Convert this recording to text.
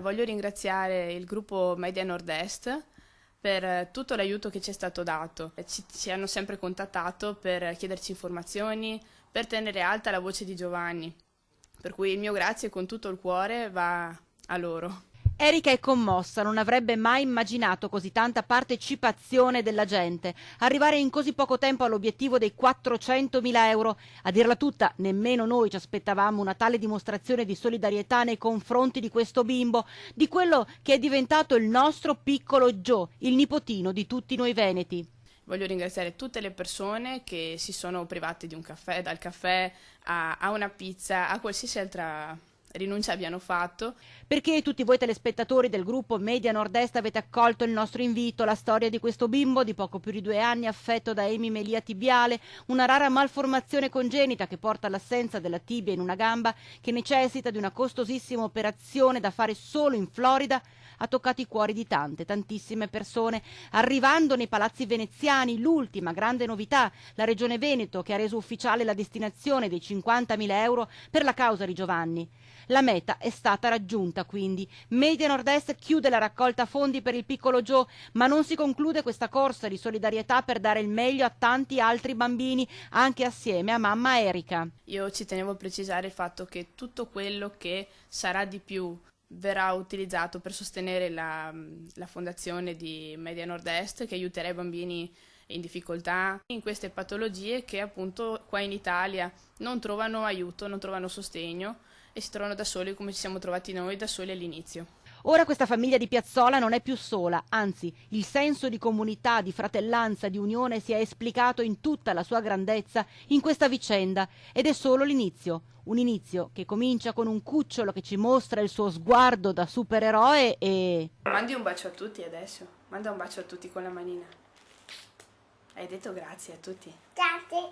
Voglio ringraziare il gruppo Media Nord-Est per tutto l'aiuto che ci è stato dato. Ci hanno sempre contattato per chiederci informazioni, per tenere alta la voce di Giovanni. Per cui il mio grazie con tutto il cuore va a loro. Erika è commossa, non avrebbe mai immaginato così tanta partecipazione della gente. Arrivare in così poco tempo all'obiettivo dei 400.000 euro. A dirla tutta, nemmeno noi ci aspettavamo una tale dimostrazione di solidarietà nei confronti di questo bimbo, di quello che è diventato il nostro piccolo Joe, il nipotino di tutti noi veneti. Voglio ringraziare tutte le persone che si sono private di un caffè, dal caffè a una pizza, a qualsiasi altra rinuncia abbiano fatto. Perché tutti voi telespettatori del gruppo Media Nord-Est avete accolto il nostro invito, la storia di questo bimbo di poco più di 2 anni affetto da emimelia tibiale, una rara malformazione congenita che porta all'assenza della tibia in una gamba, che necessita di una costosissima operazione da fare solo in Florida, ha toccato i cuori di tantissime persone, arrivando nei palazzi veneziani. L'ultima grande novità, la Regione Veneto che ha reso ufficiale la destinazione dei 50.000 euro per la causa di Giovanni. La meta è stata raggiunta, quindi. Media Nord-Est chiude la raccolta fondi per il piccolo Joe, ma non si conclude questa corsa di solidarietà per dare il meglio a tanti altri bambini, anche assieme a mamma Erika. Io ci tenevo a precisare il fatto che tutto quello che sarà di più verrà utilizzato per sostenere la fondazione di Media Nord-Est, che aiuterà i bambini in difficoltà in queste patologie che appunto qua in Italia non trovano aiuto, non trovano sostegno e si trovano da soli come ci siamo trovati noi da soli all'inizio. Ora questa famiglia di Piazzola non è più sola, anzi il senso di comunità, di fratellanza, di unione si è esplicato in tutta la sua grandezza in questa vicenda ed è solo l'inizio. Un inizio che comincia con un cucciolo che ci mostra il suo sguardo da supereroe e... Mandi un bacio a tutti adesso, manda un bacio a tutti con la manina. Hai detto grazie a tutti. Grazie.